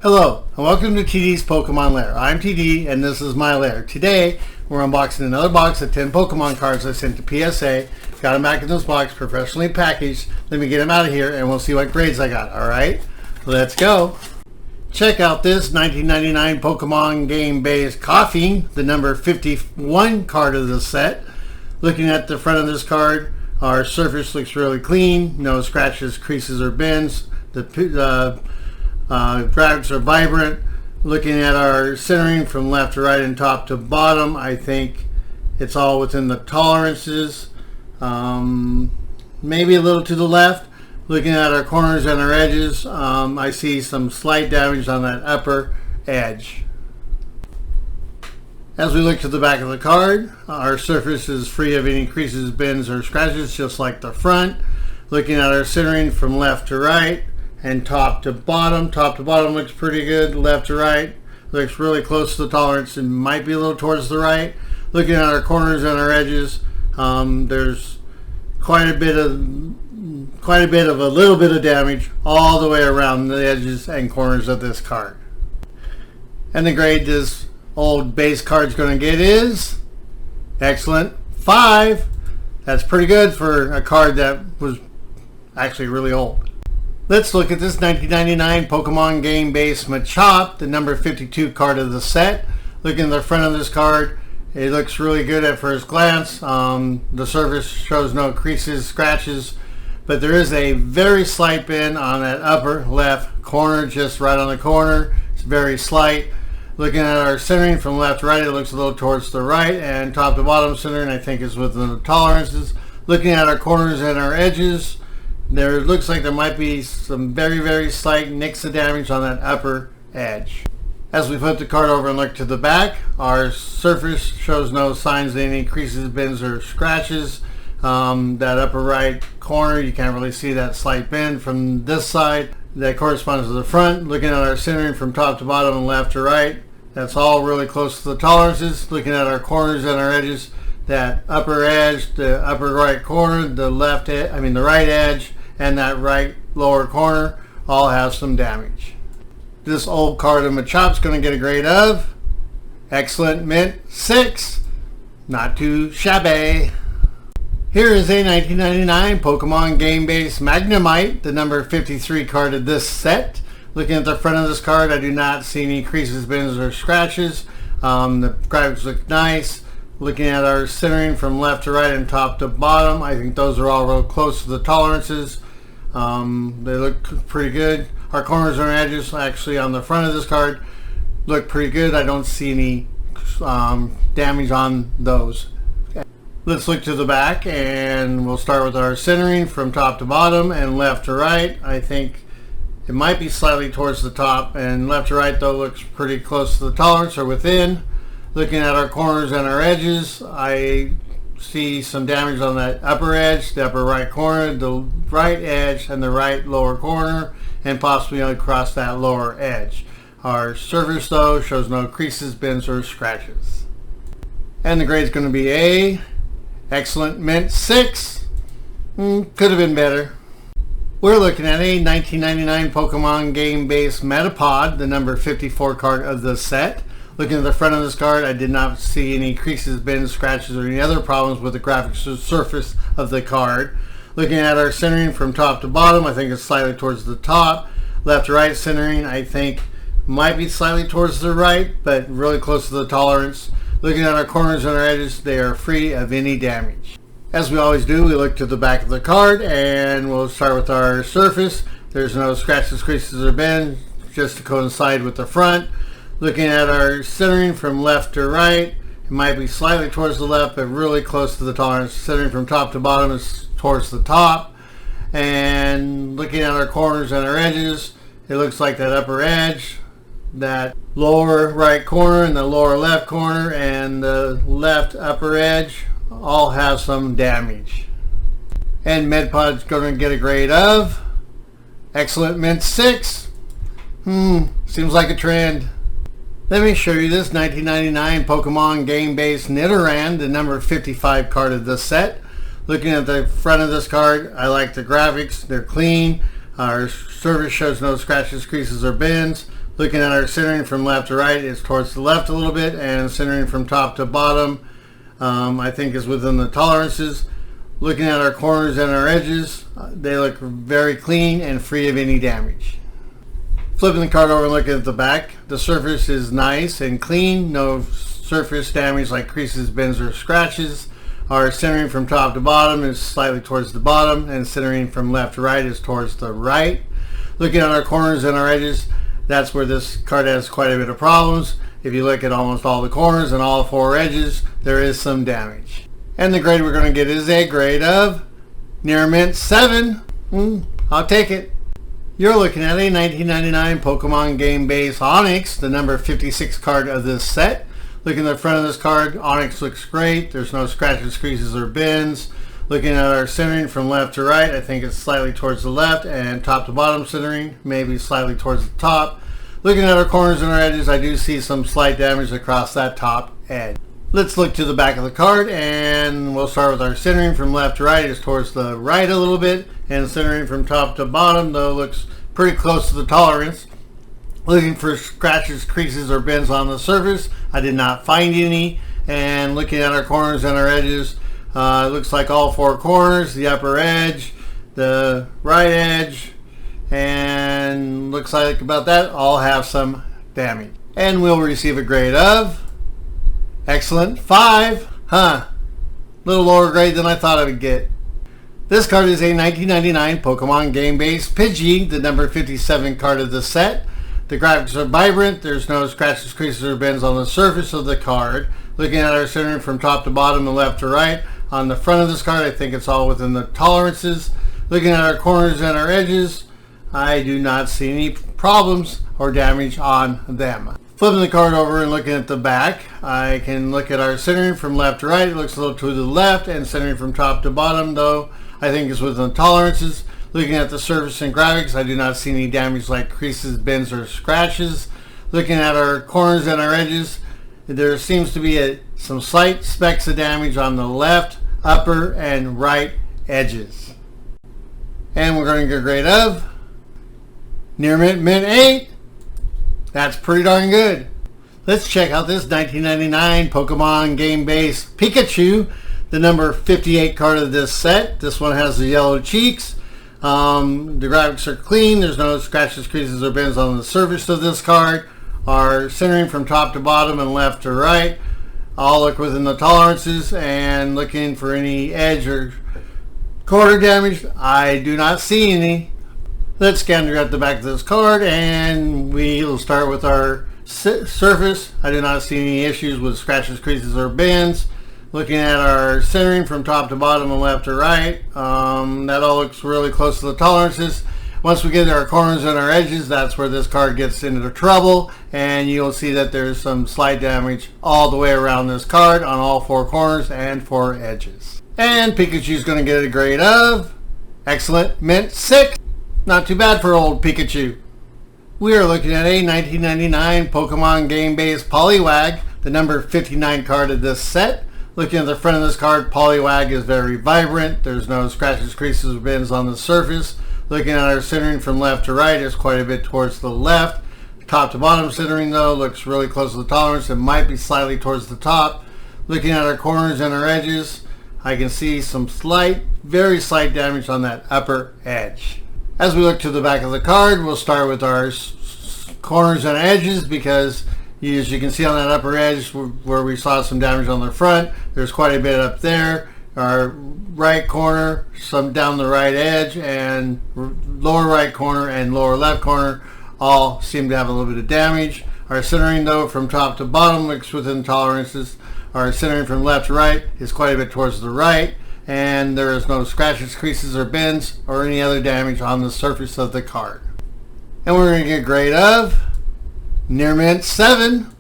Hello, and welcome to TD's Pokemon Lair. I'm TD, and this is my lair. Today, we're unboxing another box of 10 Pokemon cards I sent to PSA. Got them back in this box, professionally packaged. Let me get them out of here, and we'll see what grades I got, alright? Let's go! Check out this 1999 Pokemon game-based Koffing, the number 51 card of the set. Looking at the front of this card, our surface looks really clean. No scratches, creases, or bends. The graphics are vibrant. Looking at our centering from left to right and top to bottom, I think it's all within the tolerances. Maybe a little to the left. Looking at our corners and our edges, I see some slight damage on that upper edge. As we look to the back of the card, our surface is free of any creases, bends, or scratches, just like the front. Looking at our centering from left to right and top to bottom looks pretty good. Left to right looks really close to the tolerance. It might be a little towards the right. Looking at our corners and our edges, there's quite a bit of a little bit of damage all the way around the edges and corners of this card. And the grade this old base card's going to get is excellent 5. That's pretty good for a card that was actually really old. Let's look at this 1999 Pokemon game-based Machop, the number 52 card of the set. Looking at the front of this card, it looks really good at first glance. The surface shows no creases, scratches, but there is a very slight bend on that upper left corner, just right on the corner. It's very slight. Looking at our centering from left to right, it looks a little towards the right, and top to bottom centering I think is within the tolerances. Looking at our corners and our edges, there looks like there might be some very slight nicks of damage on that upper edge. As we flip the card over and look to the back, our surface shows no signs of any creases, bends, or scratches. That upper right corner, you can't really see that slight bend from this side. That corresponds to the front. Looking at our centering from top to bottom and left to right, that's all really close to the tolerances. Looking at our corners and our edges, that upper edge, the upper right corner, the right edge, and that right lower corner all have some damage. This old card of Machop's going to get a grade of excellent mint 6. Not too shabby. Here is a 1999 Pokemon game-based Magnemite, the number 53 card of this set. Looking at the front of this card, I do not see any creases, bends, or scratches. The graphics look nice. Looking at our centering from left to right and top to bottom, I think those are all real close to the tolerances. They look pretty good. Our corners and edges actually on the front of this card look pretty good. I don't see any damage on those. Okay. Let's look to the back, and we'll start with our centering from top to bottom and left to right. I think it might be slightly towards the top, and left to right though looks pretty close to the tolerance or within. Looking at our corners and our edges, I see some damage on that upper edge, the upper right corner, the right edge, and the right lower corner, and possibly across that lower edge. Our surface though shows no creases, bends, or scratches. And the grade is going to be a excellent mint 6. Could have been better. We're looking at a 1999 Pokemon game-based Metapod, the number 54 card of the set. Looking at the front of this card, I did not see any creases, bends, scratches, or any other problems with the graphics surface of the card. Looking at our centering from top to bottom, I think it's slightly towards the top. Left to right centering, I think might be slightly towards the right, but really close to the tolerance. Looking at our corners and our edges, they are free of any damage. As we always do, we look to the back of the card, and we'll start with our surface. There's no scratches, creases, or bends, just to coincide with the front. Looking at our centering from left to right, it might be slightly towards the left, but really close to the tolerance. Centering from top to bottom is towards the top. And looking at our corners and our edges, it looks like that upper edge, that lower right corner and the lower left corner and the left upper edge all have some damage. And Metapod's going to get a grade of excellent mint 6. Seems like a trend. Let me show you this 1999 Pokemon game-based Nidoran, the number 55 card of this set. Looking at the front of this card, I like the graphics. They're clean. Our surface shows no scratches, creases, or bends. Looking at our centering from left to right, it's towards the left a little bit, and centering from top to bottom, I think is within the tolerances. Looking at our corners and our edges, they look very clean and free of any damage. Flipping the card over and looking at the back, the surface is nice and clean, no surface damage like creases, bends, or scratches. Our centering from top to bottom is slightly towards the bottom, and centering from left to right is towards the right. Looking at our corners and our edges, that's where this card has quite a bit of problems. If you look at almost all the corners and all 4 edges, there is some damage. And the grade we're going to get is a grade of near mint 7. I'll take it. You're looking at a 1999 Pokemon game base Onix, the number 56 card of this set. Looking at the front of this card, Onix looks great. There's no scratches, creases, or bends. Looking at our centering from left to right, I think it's slightly towards the left, and top to bottom centering, maybe slightly towards the top. Looking at our corners and our edges, I do see some slight damage across that top edge. Let's look to the back of the card, and we'll start with our centering from left to right is towards the right a little bit, and centering from top to bottom, though, looks pretty close to the tolerance. Looking for scratches, creases, or bends on the surface, I did not find any. And looking at our corners and our edges, it looks like all 4 corners, the upper edge, the right edge, and looks like about that all have some damage. And we'll receive a grade of excellent 5. Little lower grade than I thought I would get. This card is a 1999 Pokemon game base Pidgey, the number 57 card of the set. The graphics are vibrant. There's no scratches, creases, or bends on the surface of the card. Looking at our centering from top to bottom and left to right, on the front of this card, I think it's all within the tolerances. Looking at our corners and our edges, I do not see any problems or damage on them. Flipping the card over and looking at the back, I can look at our centering from left to right. It looks a little to the left, and centering from top to bottom, though, I think is within the tolerances. Looking at the surface and graphics, I do not see any damage like creases, bends, or scratches. Looking at our corners and our edges, there seems to be some slight specks of damage on the left, upper, and right edges. And we're going to get a grade of near mint 8. That's pretty darn good. Let's check out this 1999 Pokemon game base Pikachu, the number 58 card of this set. This one has the yellow cheeks. The graphics are clean. There's no scratches, creases, or bends on the surface of this card. Our centering from top to bottom and left to right all look within the tolerances, and looking for any edge or corner damage, I do not see any. Let's scan at the back of this card, and we'll start with our surface. I do not see any issues with scratches, creases, or bends. Looking at our centering from top to bottom and left to right, that all looks really close to the tolerances. Once we get to our corners and our edges, that's where this card gets into trouble, and you'll see that there's some slight damage all the way around this card on all 4 corners and 4 edges. And Pikachu's going to get a grade of excellent mint 6. Not too bad for old Pikachu. We are looking at a 1999 Pokemon game base Poliwag, the number 59 card of this set. Looking at the front of this card, Poliwag is very vibrant. There's no scratches, creases, or bends on the surface. Looking at our centering from left to right, is quite a bit towards the left. Top to bottom centering, though, looks really close to the tolerance. It might be slightly towards the top. Looking at our corners and our edges, I can see some slight, very slight damage on that upper edge. As we look to the back of the card, we'll start with our corners and edges, because as you can see on that upper edge where we saw some damage on the front, there's quite a bit up there. Our right corner, some down the right edge, and lower right corner and lower left corner all seem to have a little bit of damage. Our centering, though, from top to bottom looks within tolerances. Our centering from left to right is quite a bit towards the right, and there is no scratches, creases, or bends or any other damage on the surface of the card. And we're going to get a grade of near mint 7.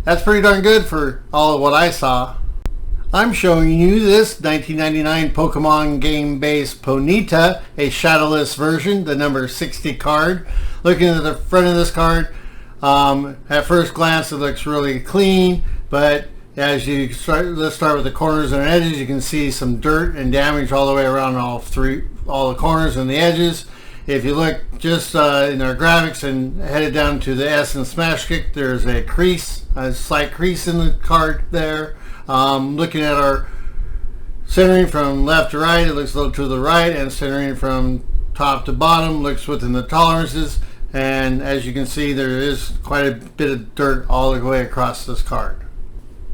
That's pretty darn good for all of what I saw. I'm showing you this 1999 Pokemon game base Ponyta, a shadowless version, the number 60 card. Looking at the front of this card, at first glance it looks really clean, but as you start, let's start with the corners and edges. You can see some dirt and damage all the way around all the corners and the edges. If you look just in our graphics and headed down to the S and Smash Kick, there's a crease, a slight crease in the card there. Looking at our centering from left to right, it looks a little to the right, and centering from top to bottom looks within the tolerances. And as you can see, there is quite a bit of dirt all the way across this card.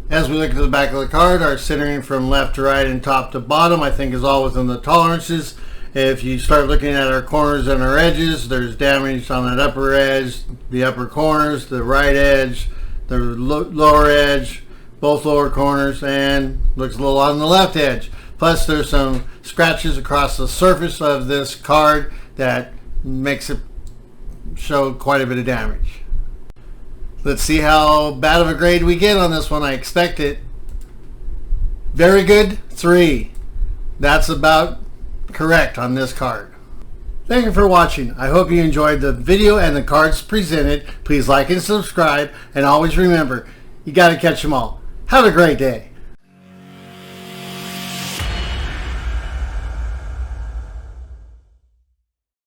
As we look at the back of the card, our centering from left to right and top to bottom I think is all within the tolerances. If you start looking at our corners and our edges, there's damage on that upper edge, the upper corners, the right edge, the lower edge, both lower corners, and looks a little on the left edge. Plus there's some scratches across the surface of this card that makes it show quite a bit of damage. Let's see how bad of a grade we get on this one. I expect it. Very good, 3. That's about correct on this card. Thank you for watching. I hope you enjoyed the video and the cards presented. Please like and subscribe, and always remember, you got to catch them all. Have a great day.